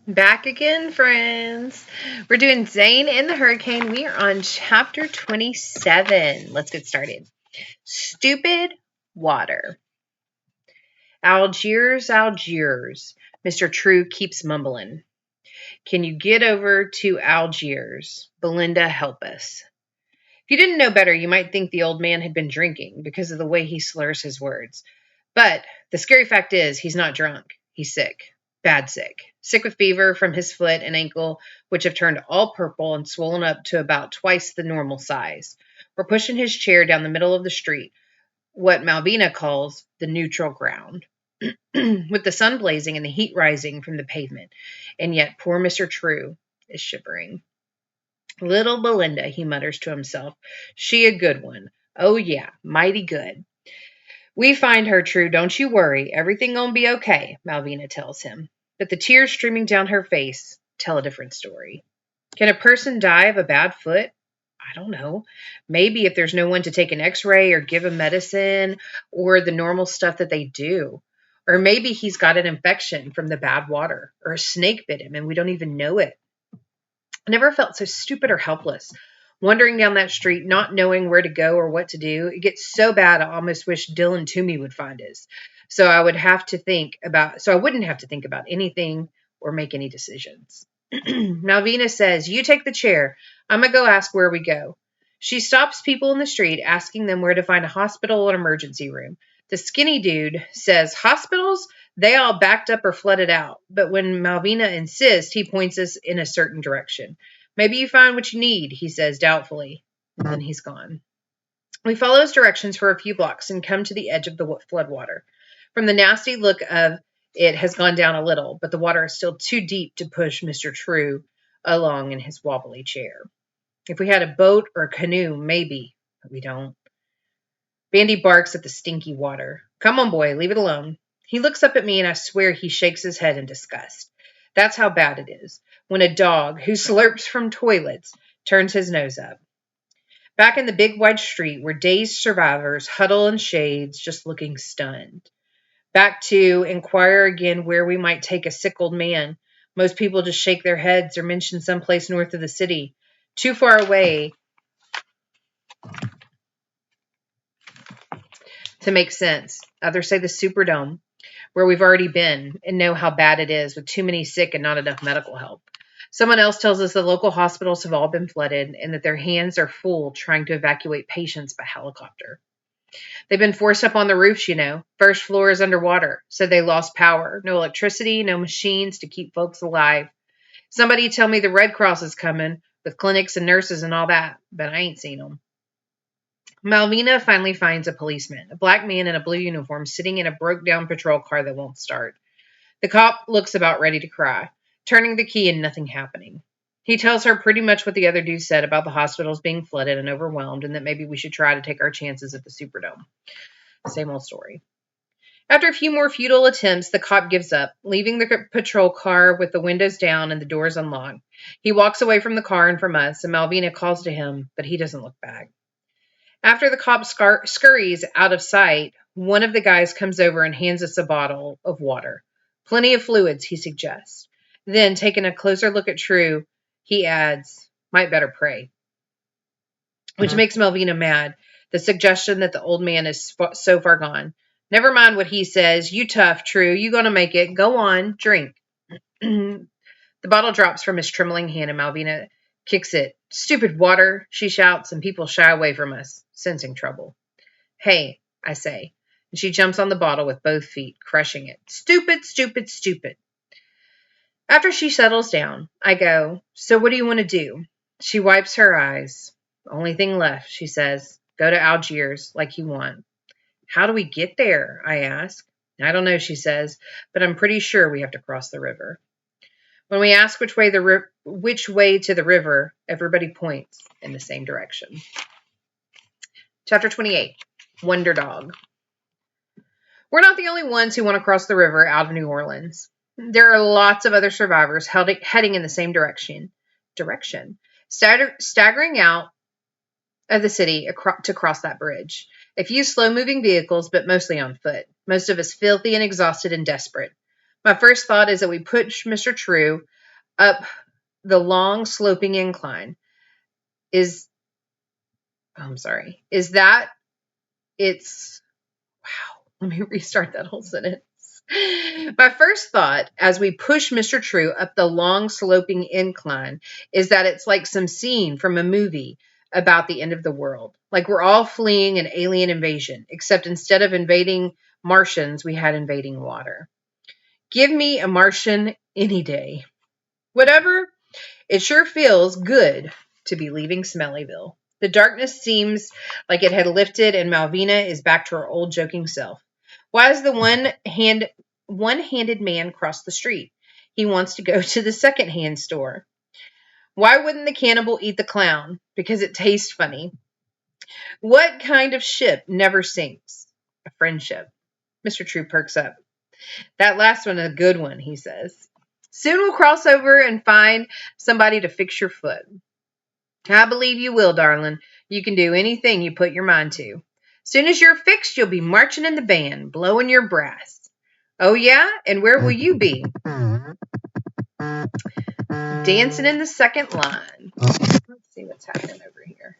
Back again, friends. We're doing Zane and the Hurricane. We are on chapter 27. Let's get started. Stupid water. Algiers, Algiers. Mr. True keeps mumbling. Can you get over to Algiers? Belinda, help us. If you didn't know better, you might think the old man had been drinking because of the way he slurs his words. But the scary fact is he's not drunk. He's sick. Bad sick. Sick with fever from his foot and ankle, which have turned all purple and swollen up to about twice the normal size. We're pushing his chair down the middle of the street, what Malvina calls the neutral ground, with the sun blazing and the heat rising from the pavement. And yet poor Mr. True is shivering. Little Belinda, he mutters to himself. She a good one. Oh, yeah, mighty good. We find her, True, don't you worry. Everything gonna be okay, Malvina tells him. But the tears streaming down her face tell a different story. Can a person die of a bad foot? I don't know. Maybe if there's no one to take an x-ray or give him medicine or the normal stuff that they do. Or maybe he's got an infection from the bad water or a snake bit him and we don't even know it. I never felt so stupid or helpless. Wandering down that street, not knowing where to go or what to do, it gets so bad I almost wish Dylan Toomey would find us. So I wouldn't have to think about anything or make any decisions. Malvina says, you take the chair. I'm going to go ask where we go. She stops people in the street, asking them where to find a hospital or an emergency room. The skinny dude says, hospitals? They all backed up or flooded out. But when Malvina insists, he points us in a certain direction. Maybe you find what you need, he says doubtfully. And then he's gone. We follow his directions for a few blocks and come to the edge of the floodwater. From the nasty look of it has gone down a little, but the water is still too deep to push Mr. True along in his wobbly chair. If we had a boat or a canoe, maybe, but we don't. Bandy barks at the stinky water. Come on, boy, leave it alone. He looks up at me and I swear he shakes his head in disgust. That's how bad it is when a dog who slurps from toilets turns his nose up. Back in the big wide street where dazed survivors huddle in shades just looking stunned. Back to inquire again where we might take a sick old man. Most people just shake their heads or mention someplace north of the city. Too far away to make sense. Others say the Superdome, where we've already been and know how bad it is with too many sick and not enough medical help. Someone else tells us the local hospitals have all been flooded and that their hands are full trying to evacuate patients by helicopter. They've been forced up on the roofs, you know. First floor is underwater, so they lost power. No electricity, no machines to keep folks alive. Somebody tell me the Red Cross is coming with clinics and nurses and all that, but I ain't seen them. Malvina finally finds a policeman, a black man in a blue uniform, sitting in a broke-down patrol car that won't start. The cop looks about ready to cry, turning the key and nothing happening. He tells her pretty much what the other dude said about the hospitals being flooded and overwhelmed and that maybe we should try to take our chances at the Superdome. Same old story. After a few more futile attempts, the cop gives up, leaving the patrol car with the windows down and the doors unlocked. He walks away from the car and from us, and Malvina calls to him, but he doesn't look back. After the cop scurries out of sight, one of the guys comes over and hands us a bottle of water. Plenty of fluids, he suggests. Then, taking a closer look at True, he adds, might better pray. Which makes Malvina mad. The suggestion that the old man is so far gone. Never mind what he says. You tough, True. You gonna make it. Go on, drink. The bottle drops from his trembling hand and Malvina kicks it. Stupid water, she shouts, and people shy away from us, sensing trouble. Hey, I say, and she jumps on the bottle with both feet, crushing it. Stupid, stupid, stupid. After she settles down, I go, so what do you want to do? She wipes her eyes. Only thing left, she says, go to Algiers like you want. How do we get there? I ask. I don't know, she says, but I'm pretty sure we have to cross the river. When we ask which way to the river, everybody points in the same direction. Chapter 28, Wonder Dog. We're not the only ones who want to cross the river out of New Orleans. There are lots of other survivors heading in the same direction, staggering out of the city to cross that bridge. A few slow-moving vehicles, but mostly on foot. Most of us filthy and exhausted and desperate. My first thought is that we push Mr. True up the long sloping incline. Is that it's, wow, let me restart that whole sentence. My first thought as we push Mr. True up the long sloping incline is that it's like some scene from a movie about the end of the world. Like we're all fleeing an alien invasion, except instead of invading Martians, we had invading water. Give me a Martian any day. Whatever, it sure feels good to be leaving Smellyville. The darkness seems like it had lifted, and Malvina is back to her old joking self. Why is the one-handed man cross the street? He wants to go to the second-hand store. Why wouldn't the cannibal eat the clown? Because it tastes funny. What kind of ship never sinks? A friendship. Mr. True perks up. That last one is a good one, he says. Soon we'll cross over and find somebody to fix your foot. I believe you will, darling. You can do anything you put your mind to. Soon as you're fixed, you'll be marching in the band, blowing your brass. Oh, yeah? And where will you be? Dancing in the second line. Let's see what's happening over here.